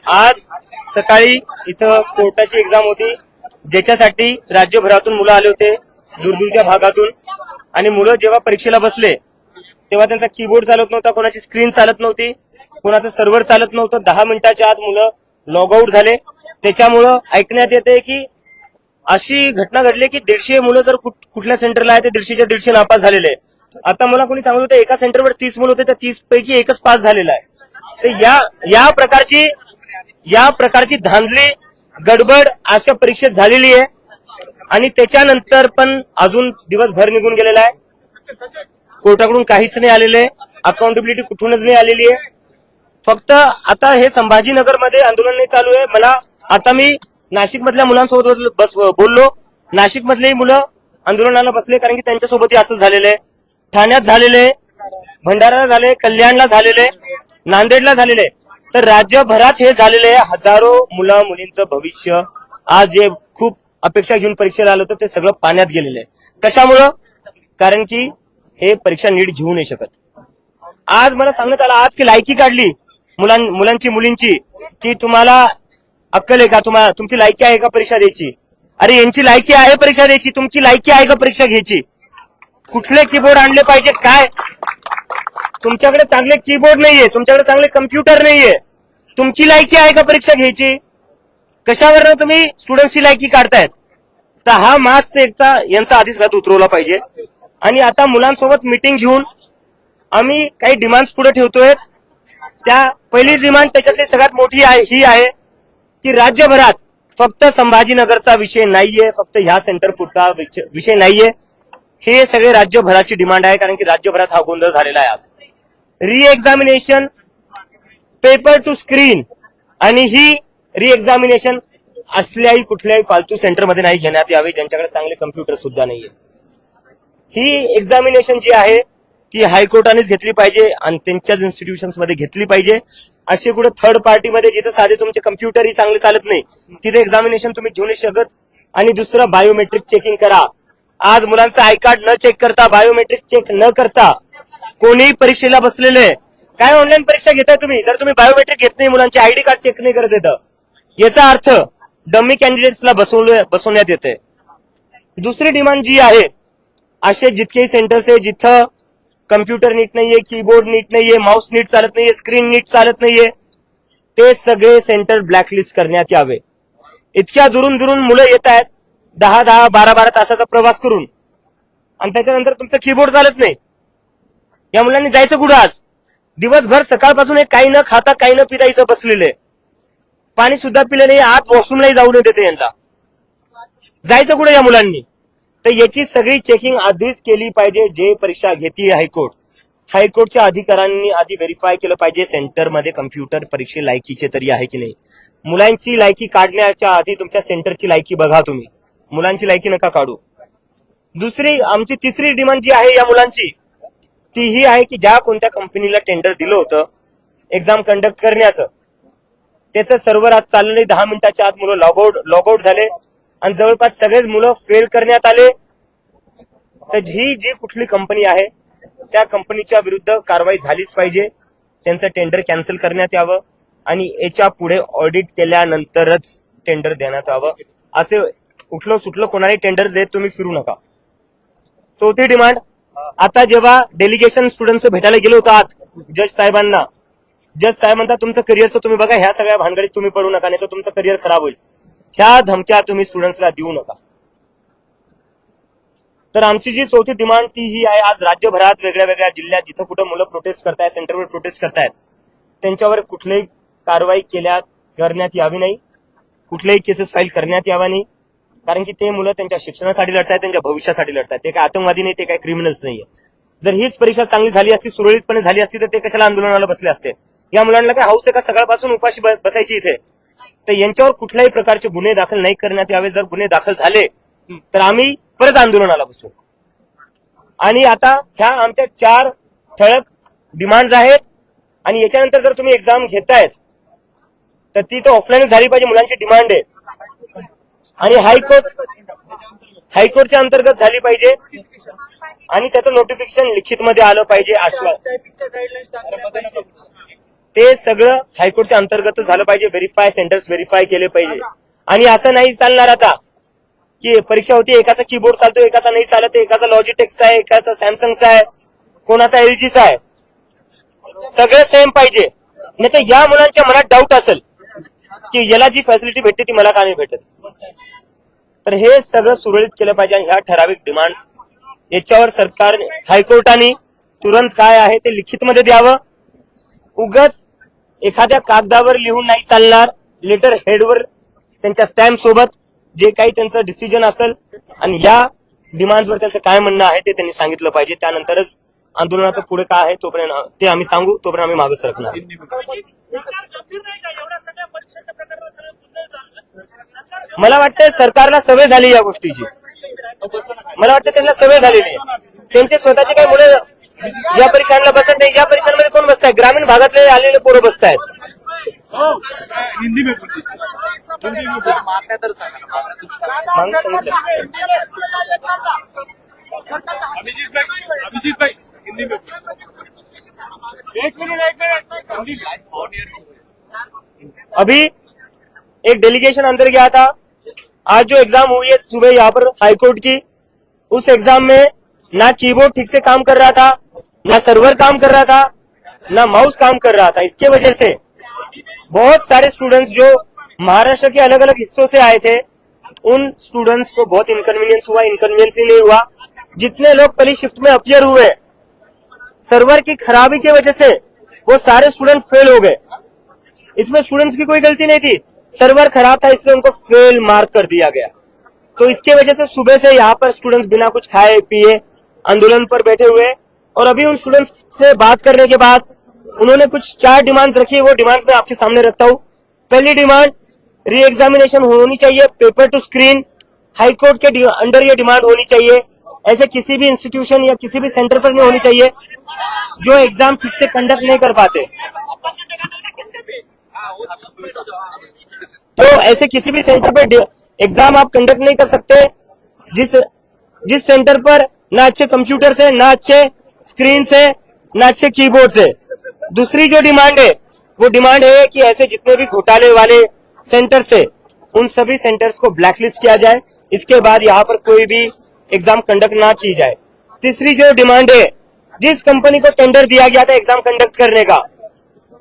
आज सकाळी इथं कोर्टाची एक्झाम होती, ज्याच्यासाठी राज्यभरातून मुलं आले होते, दूरदूरच्या भागातून. आणि मुलं जेव्हा परीक्षेला बसले तेव्हा त्यांचा कीबोर्ड चालत नव्हता, कोणाची स्क्रीन चालत नव्हती, कोणाचं सर्व्हर चालत नव्हतं. 10 मिनिटाच्या आत मुलं लॉग आउट झाले. त्याच्यामुळं ऐकण्यात येते की अशी घटना घडली की 150 मुलं जर कुठल्या सेंटरला आहे ते 150च्या 150 नापास झालेले. आता मला कोणी सांगत होतं एका सेंटरवर 30 मुलं होते, त्या 30 पैकी एकच पास झालेला आहे. तर या प्रकारची धांदली गडबड अशा परीक्षेत झालेली आहे. आणि त्याच्यानंतर पण अजून दिवसभर निघून गेलेला आहे, कोर्टाकडून काहीच नाही आलेले, अकाउंटेबिलिटी कुठूनच नाही आलेली आहे. फक्त आता हे संभाजीनगरमध्ये आंदोलन नाही चालू आहे. आता मी नाशिक मधल्या मुलांसोबत बोललो. नाशिक मधलेही मुलं आंदोलनाला बसले, कारण की त्यांच्यासोबतही असं झालेलं आहे. ठाण्यात झालेले, भंडारा झाले, कल्याणला झालेले, नांदेडला झालेले. तर राज्यभरात हे झालेले आहे. हजारो मुला मुलींचं भविष्य आज जे खूप अपेक्षा घेऊन परीक्षेला आलं होतं ते सगळं पाण्यात गेलेलं आहे. कशामुळं? कारण की हे परीक्षा नीट घेऊ नाही शकत. आज मला सांगण्यात आलं आज की लायकी काढली मुलांची मुलींची, की तुम्हाला अक्कल आहे का, तुमची लायकी आहे का परीक्षा द्यायची. अरे यांची लायकी आहे परीक्षा द्यायची, तुमची लायकी आहे का परीक्षा घ्यायची. कुठले कीबोर्ड आणले पाहिजे काय, तुमच्याकडे चांगले कीबोर्ड नाहीये, तुमच्याकडे चांगले कम्प्युटर नाहीये, तुमची लायकी आहे का परीक्षा घ्यायची. कशावर तुम्ही स्टुडंटची लायकी काढतायत. तर हा मास्क एकदा यांचा आधीच घात उतरवला पाहिजे. आणि आता मुलांसोबत मीटिंग घेऊन आम्ही काही डिमांड्स पुढे ठेवतोय. त्या पहिली डिमांड त्याच्यातली सगळ्यात मोठी ही आहे की राज्यभरात फक्त संभाजीनगरचा विषय नाहीये, फक्त ह्या सेंटर पुरता विषय नाहीये, हे सगळे राज्यभराची डिमांड आहे. कारण की राज्यभरात हा गोंधळ झालेला आहे. आज री एक्झामिनेशन पेपर टू स्क्रीन आणि ही री एक्झामिनेशन असल्याही कुठल्याही फालतू सेंटरमध्ये नाही घेण्यात यावी, ज्यांच्याकडे चांगले कम्प्युटर सुद्धा नाहीये. ही एक्झामिनेशन जी आहे ती हायकोर्टानेच घेतली पाहिजे आणि त्यांच्याच इन्स्टिट्यूशन्स मध्ये घेतली पाहिजे. असे कुठे थर्ड पार्टीमध्ये जिथे साधे तुमचे कम्प्युटरही चांगले चालत नाही तिथे एक्झामिनेशन तुम्ही घेऊ नाही शकत. आणि दुसरं बायोमेट्रिक चेकिंग करा. आज मुलांचं आय कार्ड न चेक करता, बायोमेट्रिक चेक न करता कोणीही परीक्षेला बसलेले काय ऑनलाईन परीक्षा घेताय तुम्ही. जर तुम्ही बायोमेट्रिक घेत नाही, मुलांचे आयडी कार्ड चेक नाही करत येतं, याचा अर्थ डमी कॅन्डिडेट्सला बसवण्यात येते. दुसरी डिमांड जी आहे, असे जितकेही सेंटर्स आहे जिथं कम्प्युटर नीट नाहीये, कीबोर्ड नीट नाहीये, माऊस नीट चालत नाहीये, स्क्रीन नीट चालत नाहीये, ते सगळे सेंटर ब्लॅकलिस्ट करण्यात यावे. इतक्या दुरून दुरून मुलं येत आहेत 10-10, 12-12 तासाचा प्रवास करून, आणि त्याच्यानंतर तुमचं कीबोर्ड चालत नाही. या मुलांनी जायचं कुठं आज. दिवसभर सकाळपासून हे काही न खाता काही न पिता इथं बसलेले, पाणी सुद्धा पिले नाही, आत वॉशरूमलाही जाऊ नये देते यांना. जायचं कुठे या मुलांनी. तर याची सगळी चेकिंग आधीच केली पाहिजे. जे परीक्षा घेते हायकोर्टच्या अधिकाऱ्यांनी आधी व्हेरीफाय केलं पाहिजे सेंटरमध्ये कम्प्युटर परीक्षे लायकीचे तरी आहे की नाही. मुलांची लायकी काढण्याच्या आधी तुमच्या सेंटरची लायकी बघा तुम्ही, मुलांची लायकी नका काढू. आमची तिसरी डिमांड जी आहे या मुलांची ती ही आहे की ज्या कोणत्या कंपनीला टेंडर दिलं होतं एक्झाम कंडक्ट करण्याचं, त्याचं सर्व्हर आज चाललं नाही. 10 मिनिटाच्या आत मुलं लॉग आउट झाले आणि जवळपास सगळेच मुलं फेल करण्यात आले. तर ही जी कुठली कंपनी आहे त्या कंपनीच्या विरुद्ध कारवाई झालीच पाहिजे. त्यांचं टेंडर कॅन्सल करण्यात यावं आणि याच्या पुढे ऑडिट केल्यानंतरच टेंडर देण्यात यावं. असे उठलं सुटलं कोणालाही टेंडर देत तुम्ही फिरू नका. चौथी डिमांड, आता जेव्हा डेलिगेशन स्टुडंट्स भेटायला गेलो होतो आत जज साहेबांना, जज साहेब म्हणतात तुमचं करिअरचं तुम्ही बघा, ह्या सगळ्या भानगडीत तुम्ही पडू नका, नाही तर तुमचं करिअर खराब होईल. ह्या धमक्या तुम्ही स्टुडंट्सला देऊ नका. तर आमची जी चौथी डिमांड ती ही आहे, आज राज्यभरात वेगळ्या वेगळ्या जिल्ह्यात जिथं कुठं मुलं प्रोटेस्ट करतायत, सेंटरवर प्रोटेस्ट करतायत, त्यांच्यावर कुठलीही कारवाई करण्यात यावी नाही, कुठल्याही केसेस फाईल करण्यात यावा नाही. कारण की ते मुलं त्यांच्या शिक्षणासाठी लढतायत, त्यांच्या भविष्यासाठी लढतायत. ते काय आतंकवादी नाही, ते काय क्रिमिनल्स नाहीये. जर हीच परीक्षा चांगली झाली असती, सुरळीतपणे झाली असती, तर ते कशाला आंदोलनाला बसले असते. या मुलांना काय हाऊस आहे का सकाळपासून उपाशी बसायची इथे. तर यांच्यावर कुठल्याही प्रकारचे गुन्हे दाखल नाही करण्यात यावे. जर गुन्हे दाखल झाले तर आम्ही परत आंदोलनाला बसू. आणि आता ह्या आमच्या 4 ठळक डिमांड्स आहेत. आणि याच्यानंतर जर तुम्ही एक्झाम घेतायत तर ती तर ऑफलाईन झाली पाहिजे, मुलांची डिमांड आहे. आणि हायकोर्टच्या अंतर्गत झाली पाहिजे आणि त्याचं नोटिफिकेशन लिखित मध्ये आलं पाहिजे. ते सगळं हायकोर्टच्या अंतर्गत झालं पाहिजे. व्हेरीफाय सेंटर्स व्हेरीफाय केले पाहिजे. आणि असं नाही चालणार आता की परीक्षा होती, एकाचा कीबोर्ड चालतो, एकाचा नाही चालत, एकाचा लॉजिटेक्सचा आहे, एकाचा सॅमसंगचा आहे, कोणाचा एलजीचा आहे. सगळं सेम पाहिजे. नाही तर या मुलांच्या मनात डाऊट असेल की याला जी फॅसिलिटी भेटते ती मला का नाही भेटत. तर हे सगळं सुरळीत केलं पाहिजे. आणि ह्या ठराविक डिमांड्स याच्यावर सरकार हायकोर्टाने तुरंत काय आहे ते लिखित मध्ये द्यावं. उगाच एखाद्या कागदावर लिहून नाही चालणार. लेटर हेडवर त्यांच्या स्टॅम्प सोबत जे काही त्यांचं डिसिजन असेल आणि या डिमांड्सवर त्यांचं काय म्हणणं आहे ते त्यांनी सांगितलं पाहिजे. त्यानंतरच आंदोलनाचं पुढे काय आहे तोपर्यंत ते आम्ही सांगू, तोपर्यंत आम्ही मागे सरकणार. मला वाटतं सरकारला सवय झाली या गोष्टीची. मला वाटतं त्यांना सवय झालेली आहे. त्यांचे स्वतःचे काही मुलं या परीक्षांना बसत नाही. या परीक्षांमध्ये कोण बसताय? ग्रामीण भागातले आलेले पोरं बसतायत. अभी एक डेलीगेशन अंदर गया था. आज जो एग्जाम हुई है सुबह यहाँ पर हाईकोर्ट की, उस एग्जाम में ना कीबोर्ड ठीक से काम कर रहा था, ना सर्वर काम कर रहा था, ना माउस काम कर रहा था. इसके वजह से बहुत सारे स्टूडेंट्स जो महाराष्ट्र के अलग अलग हिस्सों से आए थे उन स्टूडेंट्स को बहुत इनकन्वीनियंस हुआ. इनकन्वीनियंस ही नहीं हुआ. जितने लोग पहली शिफ्ट में अपियर हुए, सर्वर की खराबी की वजह से वो सारे स्टूडेंट फेल हो गए. इसमें स्टूडेंट्स की कोई गलती नहीं थी. सर्वर खराब था इसलिए उनको फेल मार्क कर दिया गया. तो इसके वजह से सुबह से यहाँ पर स्टूडेंट्स बिना कुछ खाए पिए आंदोलन पर बैठे हुए. और अभी उन स्टूडेंट्स से बात करने के बाद उन्होंने कुछ 4 डिमांड्स रखी. वो डिमांड्स मैं आपके सामने रखता हूँ. पहली डिमांड, री एग्जामिनेशन होनी चाहिए, पेपर टू स्क्रीन. हाईकोर्ट के अंडर ये डिमांड होनी चाहिए. ऐसे किसी भी इंस्टीट्यूशन या किसी भी सेंटर पर नहीं होनी चाहिए जो एग्जाम ठीक से कंडक्ट नहीं कर पाते. तो ऐसे किसी भी सेंटर पर एग्जाम आप कंडक्ट नहीं कर सकते जिस सेंटर पर ना अच्छे कंप्यूटर से, ना अच्छे स्क्रीन से, ना अच्छे कीबोर्ड से. दूसरी जो डिमांड है वो डिमांड है कि ऐसे जितने भी घोटाले वाले सेंटर्स है उन सभी सेंटर्स को ब्लैकलिस्ट किया जाए. इसके बाद यहाँ पर कोई भी एग्जाम कंडक्ट ना की जाए. तीसरी जो डिमांड है, जिस कंपनी को टेंडर दिया गया था एग्जाम कंडक्ट करने का,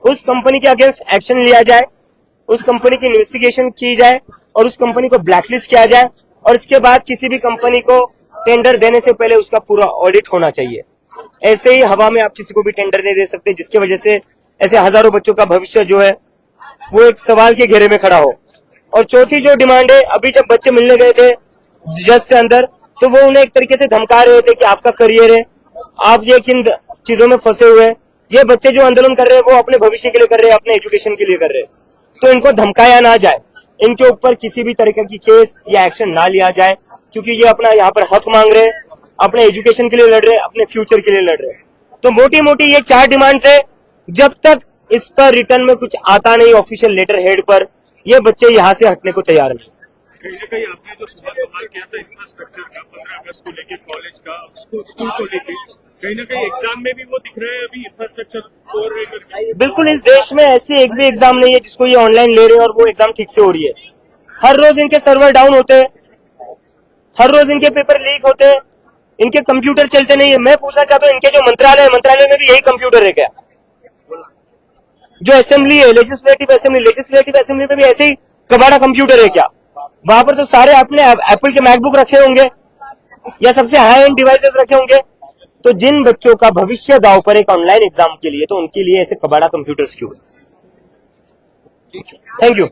उस कंपनी के अगेंस्ट एक्शन लिया जाए, उस कंपनी की इन्वेस्टिगेशन की जाए और उस कंपनी को ब्लैकलिस्ट किया जाए. और इसके बाद किसी भी कंपनी को टेंडर देने से पहले उसका पूरा ऑडिट होना चाहिए. ऐसे ही हवा में आप किसी को भी टेंडर नहीं दे सकते जिसकी वजह से ऐसे हजारों बच्चों का भविष्य जो है वो एक सवाल के घेरे में खड़ा हो. और चौथी जो डिमांड है, अभी जब बच्चे मिलने गए थे जज से अंदर तो वो उन्हें एक तरीके से धमका रहे थे कि आपका करियर है, आप ये किन चीजों में फंसे हुए हैं. ये बच्चे जो आंदोलन कर रहे हैं वो अपने भविष्य के लिए कर रहे हैं, अपने एजुकेशन के लिए कर रहे हैं. तो इनको धमकाया ना जाए, इनके ऊपर किसी भी तरीके की केस या एक्शन ना लिया जाए क्योंकि ये अपना यहाँ पर हक मांग रहे हैं, अपने एजुकेशन के लिए लड़ रहे हैं, अपने फ्यूचर के लिए लड़ रहे हैं. तो मोटी मोटी ये 4 डिमांड्स है. जब तक इस पर रिटर्न में कुछ आता नहीं ऑफिशियल लेटर हेड पर, ये बच्चे यहाँ से हटने को तैयार नहीं. कहीं ना कहीं आपने जो सुबह सवाल किया था इंफ्रास्ट्रक्चर का 15 अगस्त को लेके, कॉलेज का, स्कूल को लेके, कहीं ना कहीं एग्जाम में भी वो दिख रहा है अभी इंफ्रास्ट्रक्चर और. बिल्कुल, इस देश में ऐसी एक भी एग्जाम नहीं है जिसको ये ऑनलाइन ले रहे हैं और वो एग्जाम ठीक से हो रही है. हर रोज इनके सर्वर डाउन होते हैं, हर रोज इनके पेपर लीक होते हैं, इनके कंप्यूटर चलते नहीं है. मैं पूछना चाहता हूँ, इनके जो मंत्रालय में भी यही कंप्यूटर है क्या? जो असेंबली है, लेजिस्लेटिव असेंबली में भी ऐसे ही कबाड़ा कंप्यूटर है क्या? वहां पर तो सारे अपने एप्पल के मैकबुक रखे होंगे या सबसे हाई एंड डिवाइसेस रखे होंगे. तो जिन बच्चों का भविष्य दांव पर एक ऑनलाइन एग्जाम के लिए, तो उनके लिए ऐसे कबाड़ा कंप्यूटर्स क्यों? Thank you.